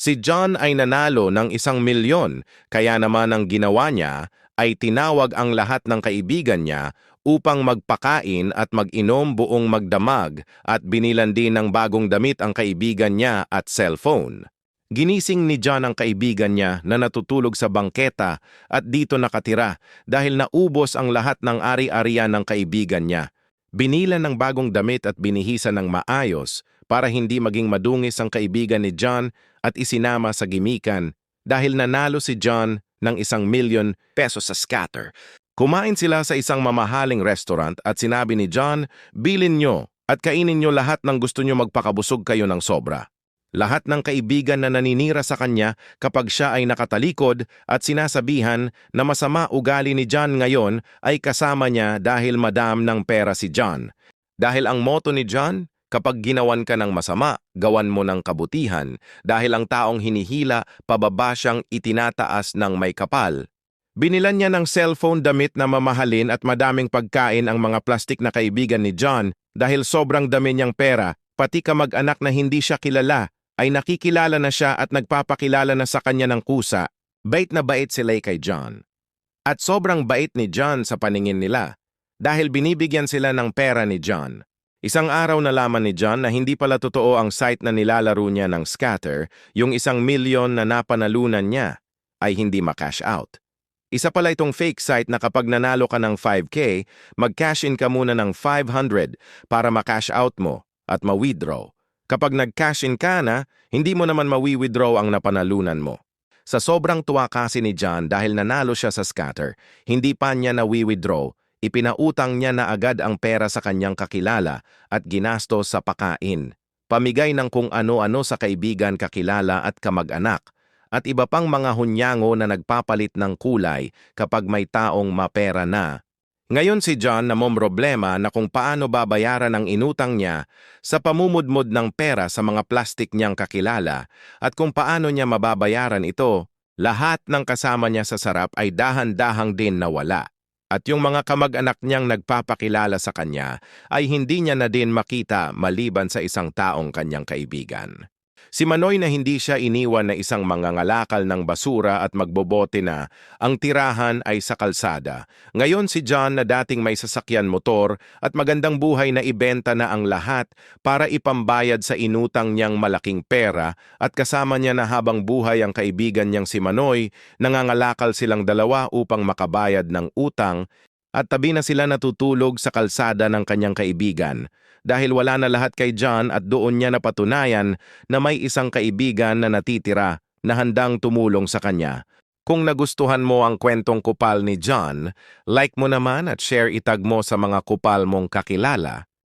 Si John ay nanalo ng 1,000,000, kaya naman ang ginawa niya ay tinawag ang lahat ng kaibigan niya upang magpakain at mag-inom buong magdamag at binilan din ng bagong damit ang kaibigan niya at cellphone. Ginising ni John ang kaibigan niya na natutulog sa bangketa at dito nakatira dahil naubos ang lahat ng ari-arian ng kaibigan niya. Binilan ng bagong damit at binihisan ng maayos para hindi maging madungis ang kaibigan ni John at isinama sa gimikan dahil nanalo si John ng 1,000,000 pesos sa scatter. Kumain sila sa isang mamahaling restaurant at sinabi ni John, "Bilin nyo at kainin nyo lahat ng gusto nyo, magpakabusog kayo ng sobra." Lahat ng kaibigan na naninira sa kanya kapag siya ay nakatalikod at sinasabihan na masama ugali ni John ngayon ay kasama niya dahil madam ng pera si John. Dahil ang motto ni John, kapag ginawan ka ng masama, gawan mo ng kabutihan, dahil ang taong hinihila, pababa siyang itinataas ng may kapal. Binilan niya ng cellphone, damit na mamahalin at madaming pagkain ang mga plastik na kaibigan ni John dahil sobrang dami niyang pera, pati kamag-anak na hindi siya kilala ay nakikilala na siya at nagpapakilala na sa kanya ng kusa. Bait na bait sila kay John. At sobrang bait ni John sa paningin nila dahil binibigyan sila ng pera ni John. Isang araw nalaman ni John na hindi pala totoo ang site na nilalaro niya ng scatter, yung 1,000,000 na napanalunan niya ay hindi ma-cash out. Isa pala itong fake site na kapag nanalo ka ng 5K, mag-cash in ka muna ng 500 para ma-cash out mo at ma-withdraw. Kapag nag-cash in ka na, hindi mo naman mawi-withdraw ang napanalunan mo. Sa sobrang tuwa kasi ni John dahil nanalo siya sa scatter, hindi pa niya nawi-withdraw, ipinautang niya na agad ang pera sa kanyang kakilala at ginastos sa pakain, pamigay ng kung ano-ano sa kaibigan, kakilala at kamag-anak, at iba pang mga hunyango na nagpapalit ng kulay kapag may taong mapera na. Ngayon si John namomroblema na kung paano babayaran ang inutang niya sa pamumudmod ng pera sa mga plastik niyang kakilala at kung paano niya mababayaran ito. Lahat ng kasama niya sa sarap ay dahan-dahang din nawala. At yung mga kamag-anak niyang nagpapakilala sa kanya ay hindi niya na din makita maliban sa isang taong kanyang kaibigan. Si Manoy na hindi siya iniwan na isang mangangalakal ng basura at magbobote na ang tirahan ay sa kalsada. Ngayon si John na dating may sasakyan motor at magandang buhay na ibenta na ang lahat para ipambayad sa inutang niyang malaking pera at kasama niya na habang buhay ang kaibigan niyang si Manoy, nangangalakal silang dalawa upang makabayad ng utang at tabi na sila natutulog sa kalsada ng kanyang kaibigan. Dahil wala na lahat kay John at doon niya napatunayan na may isang kaibigan na natitira na handang tumulong sa kanya. Kung nagustuhan mo ang kwentong kupal ni John, like mo naman at share itag mo sa mga kupal mong kakilala.